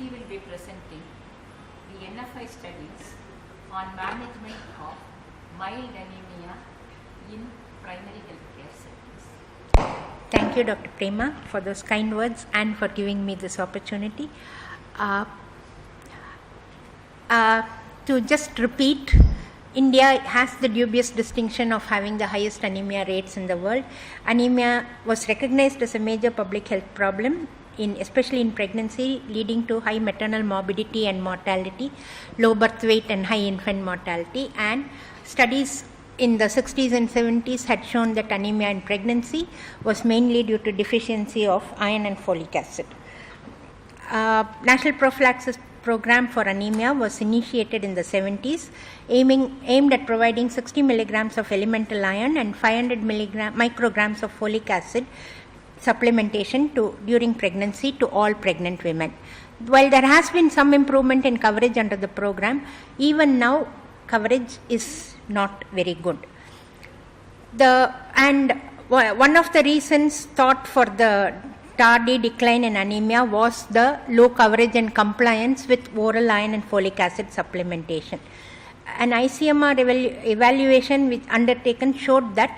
he will be presenting the NFI studies on management of mild anemia in primary healthcare settings. Thank you, Dr. Prema, for those kind words and for giving me this opportunity. To just repeat, India has the dubious distinction of having the highest anemia rates in the world. Anemia was recognized as a major public health problem, especially in pregnancy, leading to high maternal morbidity and mortality, low birth weight and high infant mortality. And studies in the 60s and 70s had shown that anemia in pregnancy was mainly due to deficiency of iron and folic acid. National prophylaxis program for anemia was initiated in the 70s, aimed at providing 60 milligrams of elemental iron and 500 micrograms of folic acid supplementation during pregnancy to all pregnant women. While there has been some improvement in coverage under the program, even now coverage is not very good. One of the reasons thought for the tardy decline in anemia was the low coverage and compliance with oral iron and folic acid supplementation. An ICMR evaluation which undertaken showed that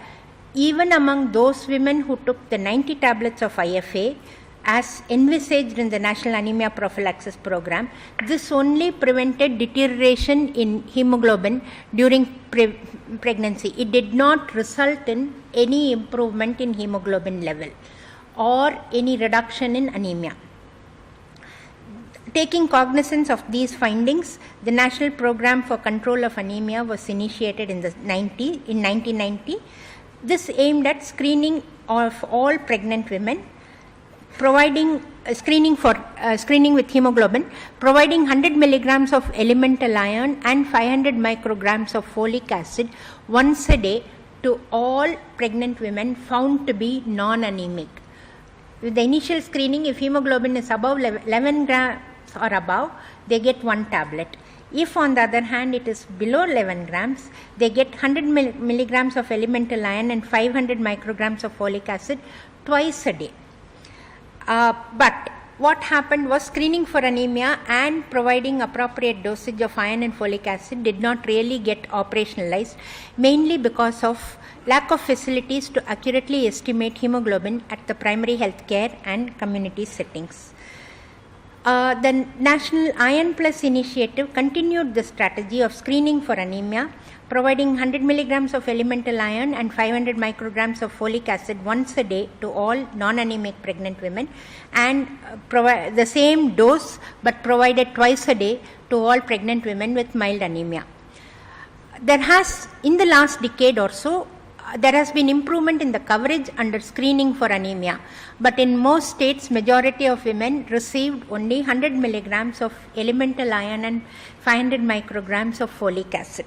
even among those women who took the 90 tablets of IFA as envisaged in the National Anemia Prophylaxis Program, this only prevented deterioration in hemoglobin during pregnancy. It did not result in any improvement in hemoglobin level or any reduction in anemia. Taking cognizance of these findings, the National Program for Control of Anemia was initiated in 1990. This aimed at screening of all pregnant women, providing screening with hemoglobin, providing 100 milligrams of elemental iron and 500 micrograms of folic acid once a day to all pregnant women found to be non-anemic. With the initial screening, if hemoglobin is above 11 grams or above, they get one tablet. If on the other hand it is below 11 grams, they get 100 milligrams of elemental iron and 500 micrograms of folic acid twice a day. But what happened was screening for anemia and providing appropriate dosage of iron and folic acid did not really get operationalized, mainly because of lack of facilities to accurately estimate hemoglobin at the primary health care and community settings. The National Iron Plus initiative continued the strategy of screening for anemia, providing 100 milligrams of elemental iron and 500 micrograms of folic acid once a day to all non-anemic pregnant women, and provide the same dose but provided twice a day to all pregnant women with mild anemia. In the last decade or so, there has been improvement in the coverage under screening for anemia, but in most states, majority of women received only 100 milligrams of elemental iron and 500 micrograms of folic acid.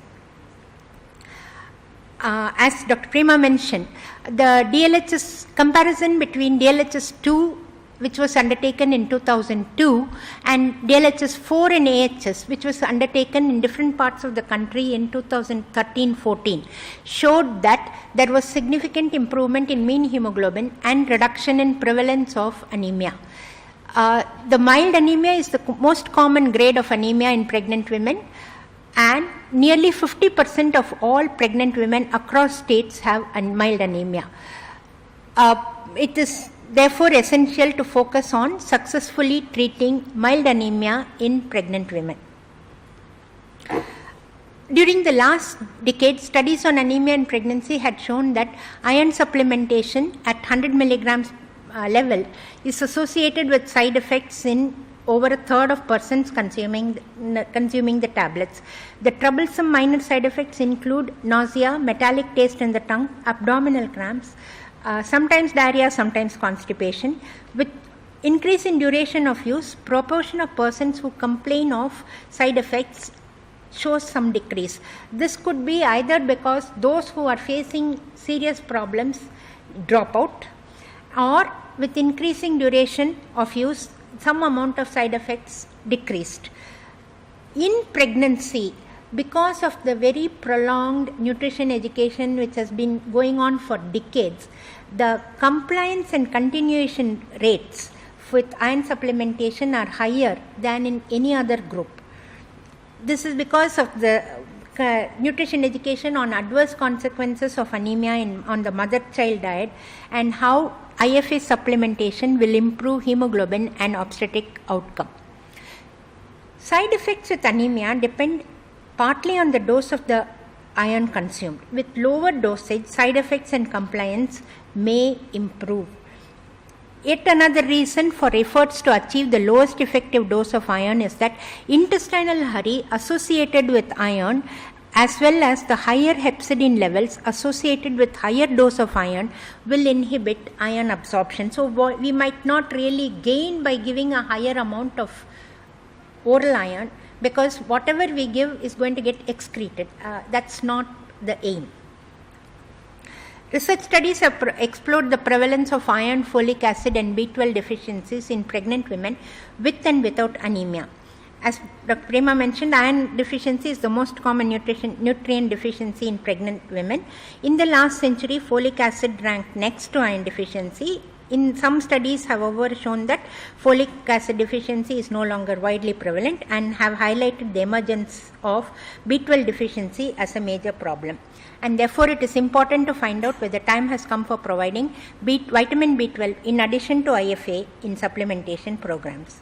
As Dr. Prema mentioned, the DLHS comparison between DLHS 2, which was undertaken in 2002, and DLHS 4 and AHS, which was undertaken in different parts of the country in 2013-14, showed that there was significant improvement in mean hemoglobin and reduction in prevalence of anemia. The mild anemia is the most common grade of anemia in pregnant women, and nearly 50% of all pregnant women across states have mild anemia. It is therefore essential to focus on successfully treating mild anemia in pregnant women. During the last decade, studies on anemia in pregnancy had shown that iron supplementation at 100 milligrams level is associated with side effects in over a third of persons consuming the tablets. The troublesome minor side effects include nausea, metallic taste in the tongue, abdominal cramps, sometimes diarrhea, sometimes constipation. With increase in duration of use, proportion of persons who complain of side effects shows some decrease. This could be either because those who are facing serious problems drop out, or with increasing duration of use, some amount of side effects decreased. In pregnancy, because of the very prolonged nutrition education which has been going on for decades, the compliance and continuation rates with iron supplementation are higher than in any other group. This is because of the nutrition education on adverse consequences of anemia on the mother-child diet and how IFA supplementation will improve hemoglobin and obstetric outcome. Side effects with anemia depend partly on the dose of the iron consumed. With lower dosage, side effects and compliance may improve. Yet another reason for efforts to achieve the lowest effective dose of iron is that intestinal hurry associated with iron as well as the higher hepcidin levels associated with higher dose of iron will inhibit iron absorption. So we might not really gain by giving a higher amount of oral iron, because whatever we give is going to get excreted. That's not the aim. Research studies have explored the prevalence of iron, folic acid and B12 deficiencies in pregnant women with and without anemia. As Dr. Prema mentioned, iron deficiency is the most common nutrient deficiency in pregnant women. In the last century, folic acid ranked next to iron deficiency. In some studies, however, shown that folic acid deficiency is no longer widely prevalent and have highlighted the emergence of B12 deficiency as a major problem. And therefore, it is important to find out whether time has come for providing vitamin B12 in addition to IFA in supplementation programs.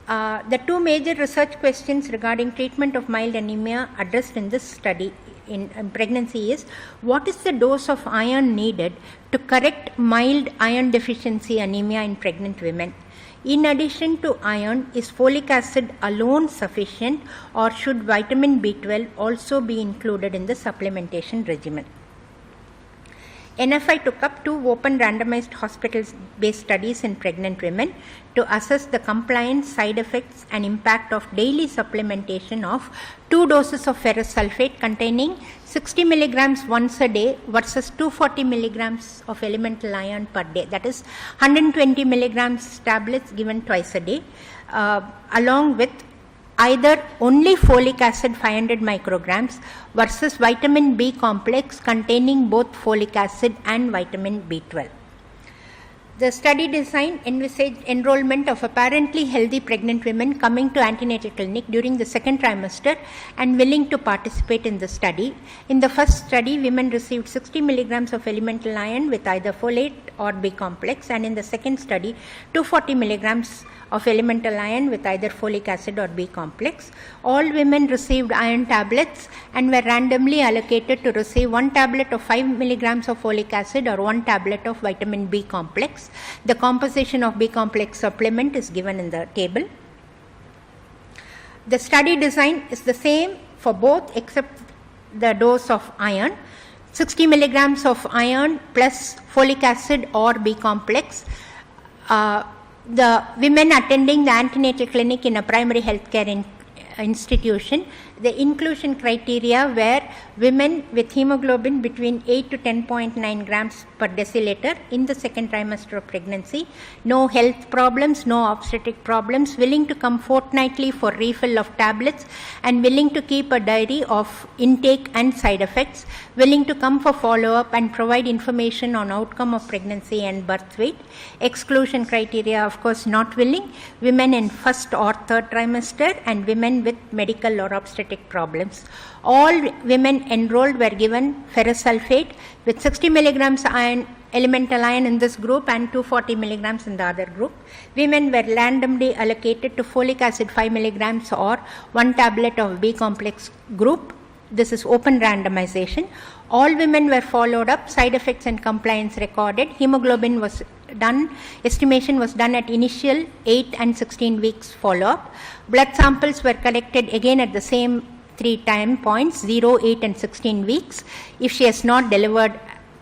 The two major research questions regarding treatment of mild anemia addressed in this study in pregnancy is: what is the dose of iron needed to correct mild iron deficiency anemia in pregnant women? In addition to iron, is folic acid alone sufficient, or should vitamin B12 also be included in the supplementation regimen? NFI took up 2 open randomized hospital-based studies in pregnant women to assess the compliance, side effects and impact of daily supplementation of 2 doses of ferrous sulfate containing 60 milligrams once a day versus 240 milligrams of elemental iron per day. That is 120 milligrams tablets given twice a day, along with either only folic acid 500 micrograms versus vitamin B complex containing both folic acid and vitamin B12. The study design envisaged enrollment of apparently healthy pregnant women coming to antenatal clinic during the second trimester and willing to participate in the study. In the first study, women received 60 milligrams of elemental iron with either folate or B complex, and in the second study, 240 milligrams of elemental iron with either folic acid or B complex. All women received iron tablets and were randomly allocated to receive 1 tablet of 5 milligrams of folic acid or 1 tablet of vitamin B complex. The composition of B complex supplement is given in the table. The study design is the same for both except the dose of iron. 60 milligrams of iron plus folic acid or B complex. The women attending the antenatal clinic in a primary healthcare institution, the inclusion criteria were women with hemoglobin between 8 to 10.9 grams per deciliter in the second trimester of pregnancy, no health problems, no obstetric problems, willing to come fortnightly for refill of tablets and willing to keep a diary of intake and side effects, willing to come for follow-up and provide information on outcome of pregnancy and birth weight. Exclusion criteria, of course, not willing, women in first or third trimester and women with medical or obstetric problems. All women enrolled were given ferrous sulfate with 60 milligrams elemental iron in this group and 240 milligrams in the other group. Women were randomly allocated to folic acid 5 milligrams or 1 tablet of B complex group. This is open randomization. All women were followed up, side effects and compliance recorded. Hemoglobin was done, estimation was done at initial 8 and 16 weeks follow-up. Blood samples were collected again at the same 3 time points, 0, 8 and 16 weeks, if she has not delivered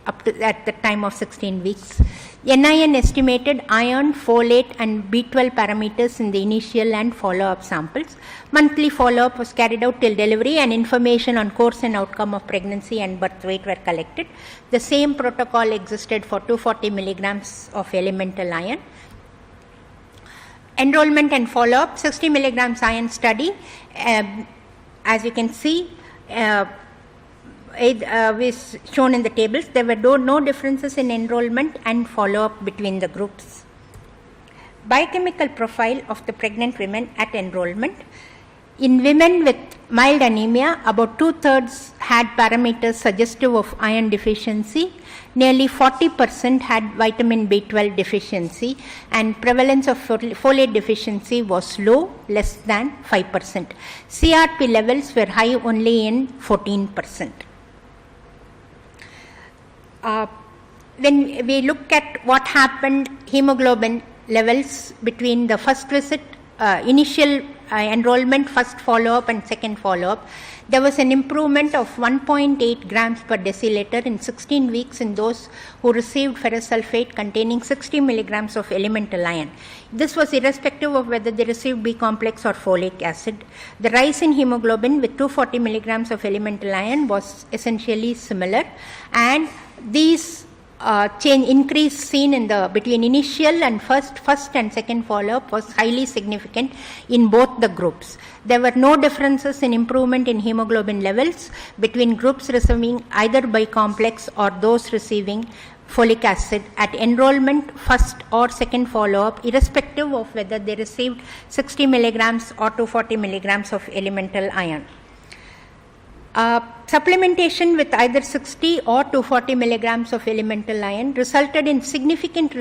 up to at the time of 16 weeks. NIN estimated iron, folate and B12 parameters in the initial and follow-up samples. Monthly follow-up was carried out till delivery and information on course and outcome of pregnancy and birth weight were collected. The same protocol existed for 240 milligrams of elemental iron. Enrollment and follow-up, 60 milligrams iron study. As you can see, is shown in the tables. There were no differences in enrollment and follow-up between the groups. biochemical profile of the pregnant women at enrollment. In women with mild anemia, about 2/3 had parameters suggestive of iron deficiency. Nearly 40% had vitamin B12 deficiency, and prevalence of folate deficiency was low, less than 5%. CRP levels were high only in 14%. When we look at what happened, hemoglobin levels between the first visit, initial enrollment, first follow-up and second follow-up, there was an improvement of 1.8 grams per deciliter in 16 weeks in those who received ferrous sulfate containing 60 milligrams of elemental iron. This was irrespective of whether they received B complex or folic acid. The rise in hemoglobin with 240 milligrams of elemental iron was essentially similar, and these increase seen in the between initial and first and second follow-up was highly significant in both the groups. There were no differences in improvement in hemoglobin levels between groups receiving either bicomplex or those receiving folic acid at enrollment, first or second follow-up, irrespective of whether they received 60 milligrams or 240 milligrams of elemental iron. Supplementation with either 60 or 240 milligrams of elemental iron resulted in significant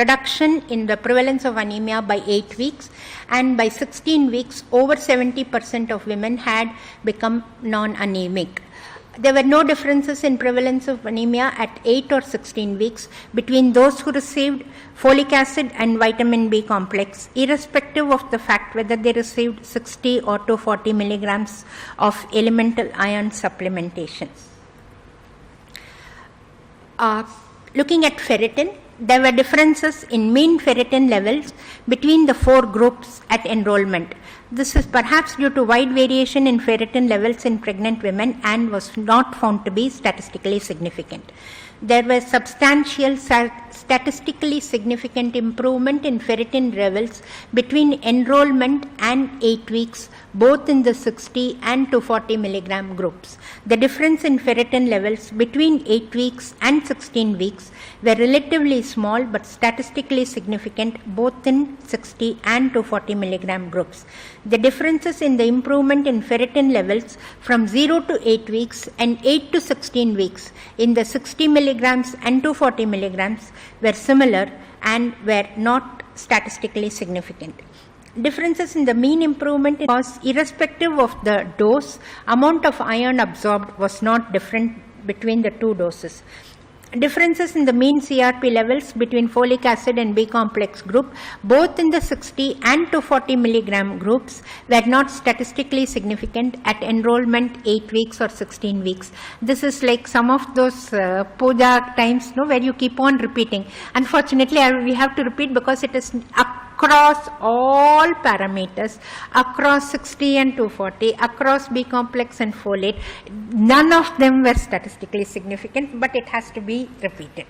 reduction in the prevalence of anemia by 8 weeks, and by 16 weeks over 70% of women had become non-anemic. There were no differences in prevalence of anemia at 8 or 16 weeks between those who received folic acid and vitamin B complex, irrespective of the fact whether they received 60 or 240 milligrams of elemental iron supplementation. Looking at ferritin, there were differences in mean ferritin levels between the 4 groups at enrollment. This is perhaps due to wide variation in ferritin levels in pregnant women and was not found to be statistically significant. There was substantial statistically significant improvement in ferritin levels between enrollment and 8 weeks, both in the 60 and 240 milligram groups. The difference in ferritin levels between 8 weeks and 16 weeks were relatively small but statistically significant both in 60 and 240 milligram groups. The differences in the improvement in ferritin levels from 0 to 8 weeks and 8 to 16 weeks in the 60 milligrams and 240 milligrams were similar and were not statistically significant. Differences in the mean improvement was irrespective of the dose. Amount of iron absorbed was not different between the 2 doses. Differences in the mean CRP levels between folic acid and B complex group, both in the 60 and 240 milligram groups, were not statistically significant at enrollment 8 weeks or 16 weeks. This is like some of those puja times, where you keep on repeating. Unfortunately, we have to repeat because it is across all parameters, across 60 and 240, across B complex and folate. None of them were statistically significant, but it has to be repeated.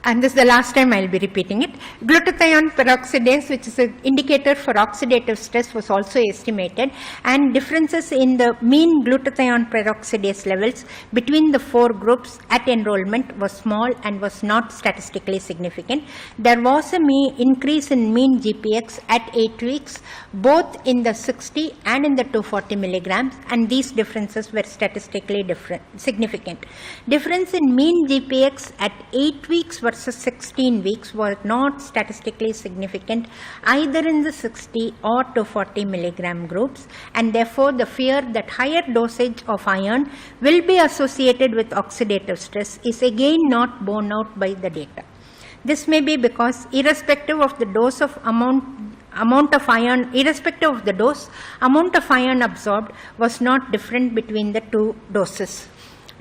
And this is the last time I will be repeating it. Glutathione peroxidase, which is an indicator for oxidative stress, was also estimated, and differences in the mean glutathione peroxidase levels between the 4 groups at enrollment was small and was not statistically significant. There was a increase in mean GPX at 8 weeks, both in the 60 and in the 240 milligrams, and these differences were statistically significant. Difference in mean GPX at 8 weeks versus 16 weeks were not statistically significant either in the 60 or 240 milligram groups, and therefore the fear that higher dosage of iron will be associated with oxidative stress is again not borne out by the data. This may be because irrespective of the dose of amount of iron, irrespective of the dose, amount of iron absorbed was not different between the 2 doses.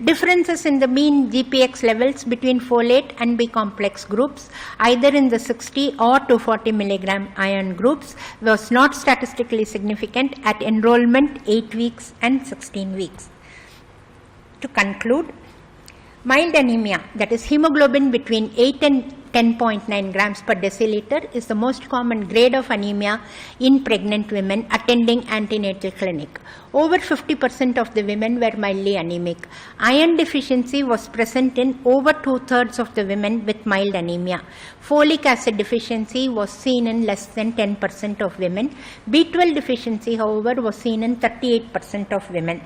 Differences in the mean GPX levels between folate and B complex groups, either in the 60 or 240 milligram iron groups, was not statistically significant at enrollment 8 weeks and 16 weeks. To conclude, Mild anemia, that is hemoglobin between 8 and 10.9 grams per deciliter, is the most common grade of anemia in pregnant women attending antenatal clinic. Over 50% of the women were mildly anemic. Iron deficiency was present in over 2/3 of the women with mild anemia. Folic acid deficiency was seen in less than 10% of women. B12 deficiency, however, was seen in 38% of women.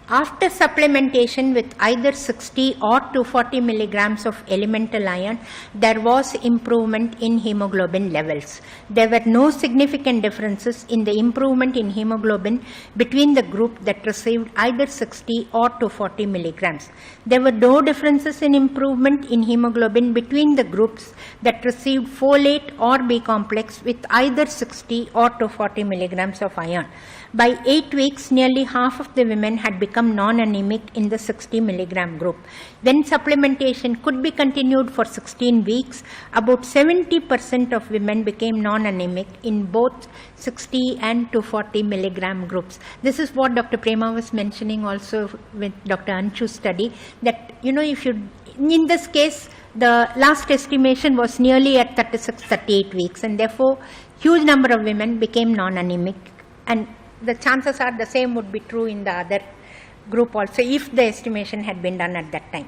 After supplementation with either 60 or 240 milligrams of elemental iron, there was improvement in hemoglobin levels. There were no significant differences in the improvement in hemoglobin between the group that received either 60 or 240 milligrams. There were no differences in improvement in hemoglobin between the groups that received folate or B complex with either 60 or 240 milligrams of iron. By 8 weeks, nearly half of the women had become non-anemic in the 60 milligram group. When supplementation could be continued for 16 weeks, about 70% of women became non-anemic in both 60 and 240 milligram groups. This is what Dr. Prema was mentioning also with Dr. Anchu's study, that, if you, in this case, the last estimation was nearly at 36-38 weeks, and therefore, huge number of women became non-anemic, and the chances are the same would be true in the other group also if the estimation had been done at that time.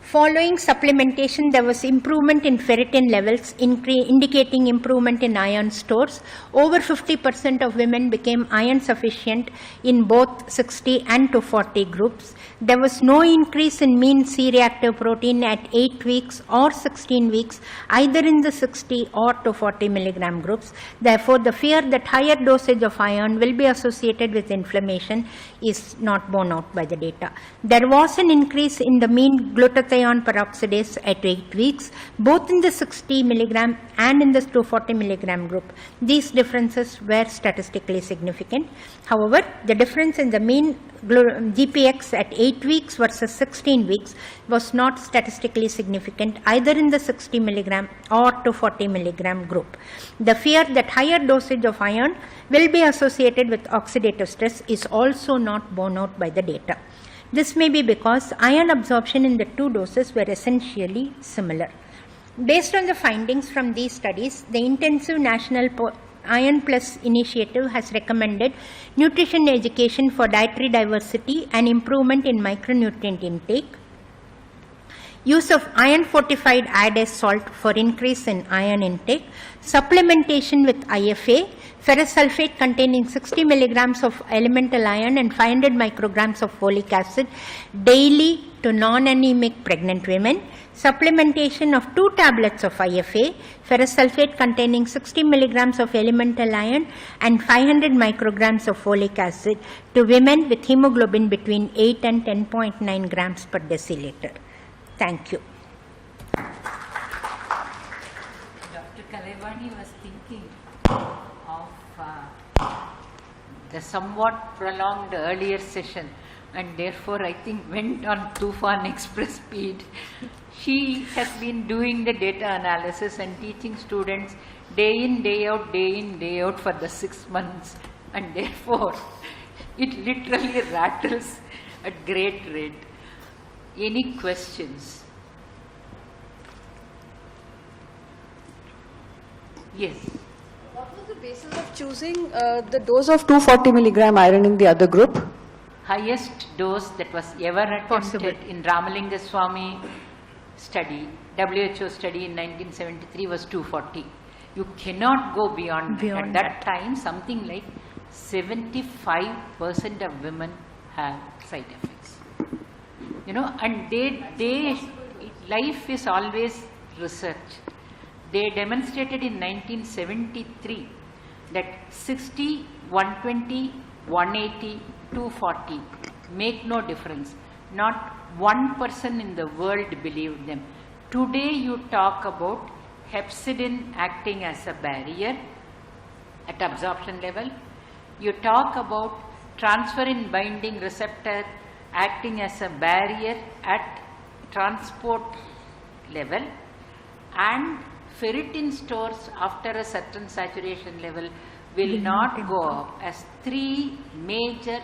Following supplementation, there was improvement in ferritin levels, indicating improvement in iron stores. Over 50% of women became iron sufficient in both 60 and 240 groups. There was no increase in mean C-reactive protein at 8 weeks or 16 weeks, either in the 60 or 240 milligram groups. Therefore, the fear that higher dosage of iron will be associated with inflammation is not borne out by the data. There was an increase in the mean glutathione peroxidase at 8 weeks, both in the 60 milligram and in the 240 milligram group. These differences were statistically significant. However, the difference in the mean GPX at 8 weeks versus 16 weeks was not statistically significant either in the 60 milligram or 240 milligram group. The fear that higher dosage of iron will be associated with oxidative stress is also not borne out by the data. This may be because iron absorption in the two doses were essentially similar. Based on the findings from these studies, the Intensive National Iron Plus Initiative has recommended nutrition education for dietary diversity and improvement in micronutrient intake, use of iron-fortified iodized salt for increase in iron intake, supplementation with IFA, ferrous sulfate containing 60 milligrams of elemental iron and 500 micrograms of folic acid daily to non-anemic pregnant women, supplementation of 2 tablets of IFA, ferrous sulfate containing 60 milligrams of elemental iron and 500 micrograms of folic acid to women with hemoglobin between 8 and 10.9 grams per deciliter. Thank you. Dr. Kalaivani was thinking of the somewhat prolonged earlier session, and therefore I think went on Tufan Express speed. She has been doing the data analysis and teaching students day in, day out for the 6 months, and therefore it literally rattles at great rate. Any questions? Yes. What was the basis of choosing the dose of 240 milligram iron in the other group? Highest dose that was ever attempted in Ramalinga Swami study, WHO study in 1973 was 240. You cannot go beyond at that time. Something like 75% of women have side effects. And life is always research. They demonstrated in 1973 that 60, 120, 180, 240 make no difference. Not one person in the world believed them. Today you talk about hepcidin acting as a barrier at absorption level. You talk about transferrin binding receptor acting as a barrier at transport level, and ferritin stores after a certain saturation level will not go up as 3 major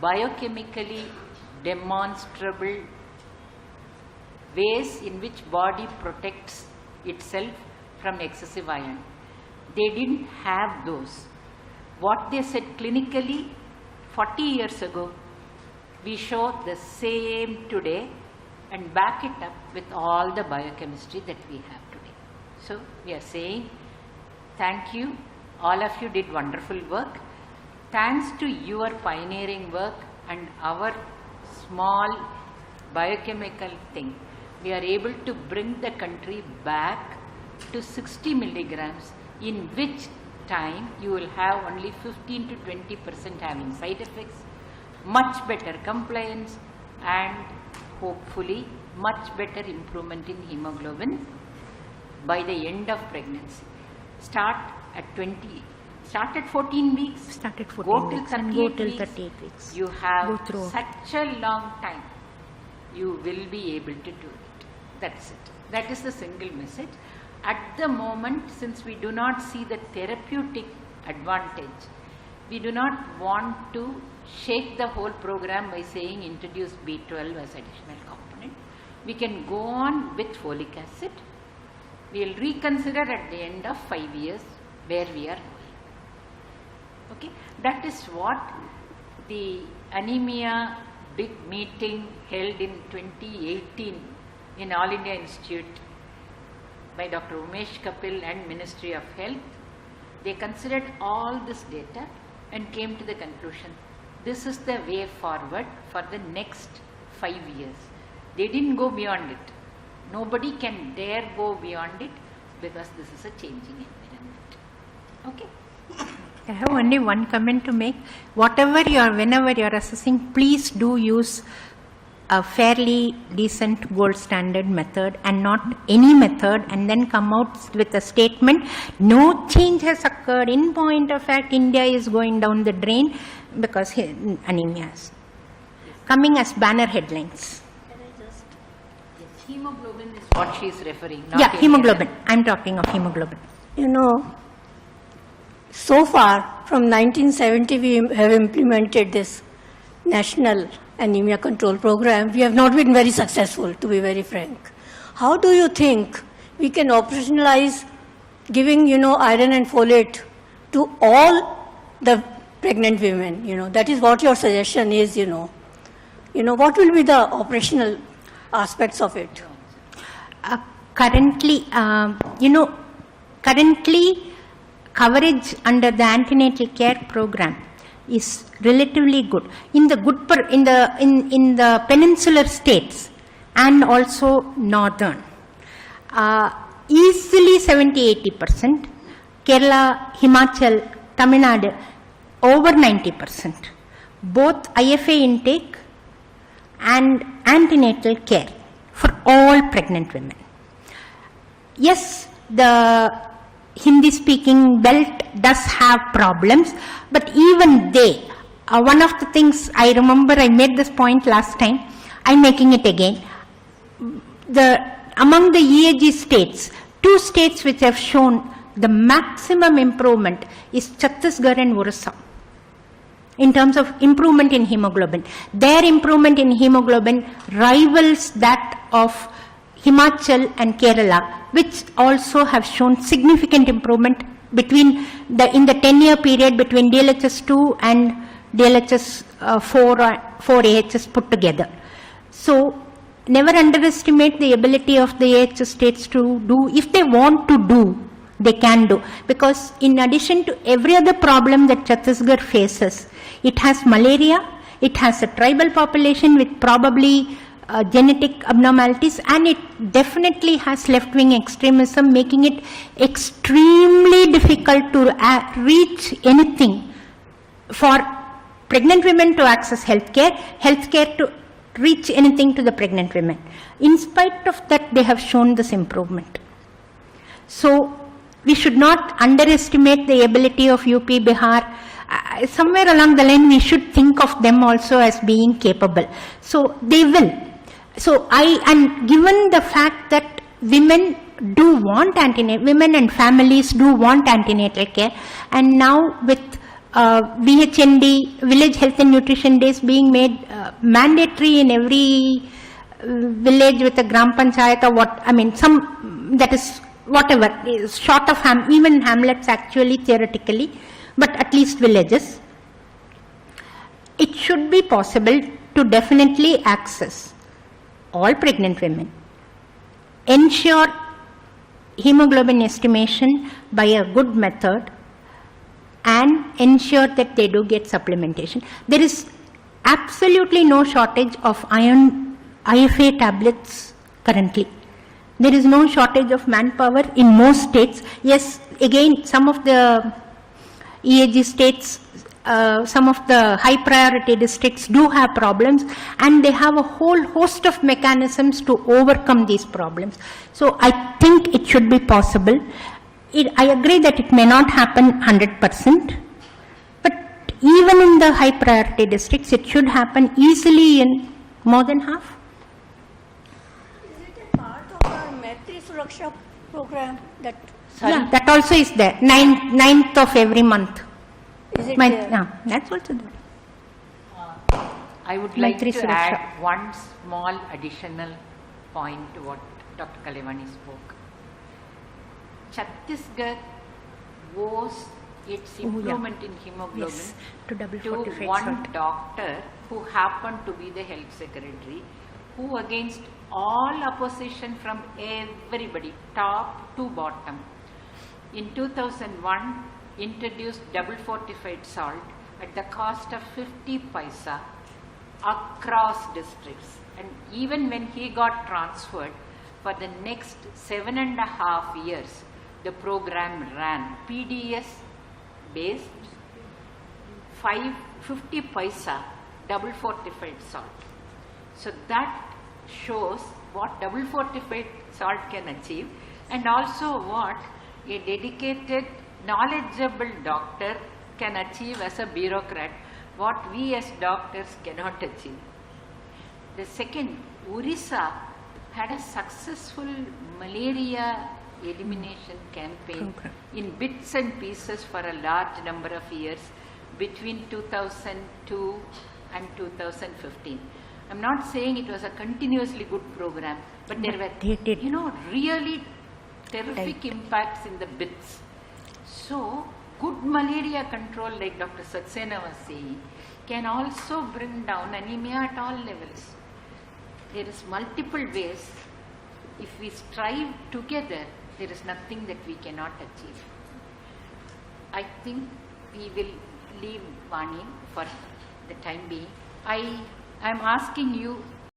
biochemically demonstrable ways in which body protects itself from excessive iron. They didn't have those. What they said clinically 40 years ago, we show the same today and back it up with all the biochemistry that we have today. So we are saying thank you. All of you did wonderful work. Thanks to your pioneering work and our small biochemical thing, we are able to bring the country back to 60 milligrams, in which time you will have only 15 to 20% having side effects, much better compliance, and hopefully much better improvement in hemoglobin by the end of pregnancy. Start at 14 weeks, Start at 14 go till weeks 38 and go till weeks. 38 weeks. You Go have through. such a long time. You will be able to do it. That's it. That is the single message. At the moment, since we do not see the therapeutic advantage, we do not want to shake the whole program by saying introduce B12 as additional component. We can go on with folic acid. We will reconsider at the end of 5 years where we are going. Okay, that is what the Anemia big meeting held in 2018 in All India Institute by Dr. Umesh Kapil and Ministry of Health. They considered all this data and came to the conclusion, this is the way forward for the next 5 years. They didn't go beyond it. Nobody can dare go beyond it because this is a changing environment. Okay. I have only one comment to make. Whenever you are assessing, please do use a fairly decent gold standard method and not any method, and then come out with a statement, no change has occurred. In point of fact, India is going down the drain because anemia is coming as banner headlines. Yes, hemoglobin is what she is referring. Not Yeah, anemia. hemoglobin. I'm talking of hemoglobin. You know, so far from 1970 we have implemented this National Anemia Control Program. We have not been very successful, to be very frank. How do you think we can operationalize giving, iron and folate to all the pregnant women? That is what your suggestion is, What will be the operational aspects of it? Currently, coverage under the antenatal care program is relatively good in the peninsular states and also northern. Easily 70-80%. Kerala, Himachal, Tamil Nadu, over 90%. Both IFA intake and antenatal care for all pregnant women. Yes, the Hindi speaking belt does have problems, but even they, one of the things I remember, I made this point last time, I'm making it again. Among the EAG states, 2 states which have shown the maximum improvement is Chhattisgarh and Orissa in terms of improvement in hemoglobin. Their improvement in hemoglobin rivals that of Himachal and Kerala, which also have shown significant improvement in the 10-year period between DLHS 2 and DLHS 4 AHS put together. So never underestimate the ability of the AHS states to do. If they want to do, they can do, because in addition to every other problem that Chhattisgarh faces, it has malaria, it has a tribal population with probably genetic abnormalities, and it definitely has left-wing extremism, making it extremely difficult to reach anything for pregnant women to access healthcare to reach anything to the pregnant women. In spite of that, they have shown this improvement. So we should not underestimate the ability of UP, Bihar. Somewhere along the line, we should think of them also as being capable. So they will. So and given the fact that women and families do want antenatal care, and now with VHND, Village Health and Nutrition Days being made mandatory in every village with a Gram Panchayat or what, I mean, some, that is whatever, is short of even hamlets actually theoretically, but at least villages. It should be possible to definitely access all pregnant women, ensure hemoglobin estimation by a good method, and ensure that they do get supplementation. There is absolutely no shortage of iron IFA tablets currently. There is no shortage of manpower in most states. Yes, again, some of the EAG states, some of the high priority districts do have problems, and they have a whole host of mechanisms to overcome these problems. So I think it should be possible. I agree that it may not happen 100%, but even in the high priority districts, it should happen easily in more than half. Is it a part of our Maitri Suraksha program that? Sorry? Yeah, that also is there. 9th of every month. Is it there? Yeah, that's also there. I would like Maitri to Suraksha. add one small additional point to what Dr. Kalaivani spoke. Chhattisgarh owes its improvement in hemoglobin Yes, to double to fortified one salt. doctor who happened to be the health secretary, who against all opposition from everybody, top to bottom, in 2001 introduced double fortified salt at the cost of 50 paisa across districts. And even when he got transferred, for the next 7.5 years, the program ran PDS based 50 paisa double fortified salt. So that shows what double fortified salt can achieve, and also what a dedicated, knowledgeable doctor can achieve as a bureaucrat, what we as doctors cannot achieve. The second, Orissa had a successful malaria elimination campaign in bits and pieces for a large number of years between 2002 and 2015. I'm not saying it was a continuously good program, but there were, you know, really terrific impacts in the bits. So, good malaria control, like Dr. Saxena was saying, can also bring down anemia at all levels. There is multiple ways. If we strive together, there is nothing that we cannot achieve. I think we will leave Vani for the time being. I am asking you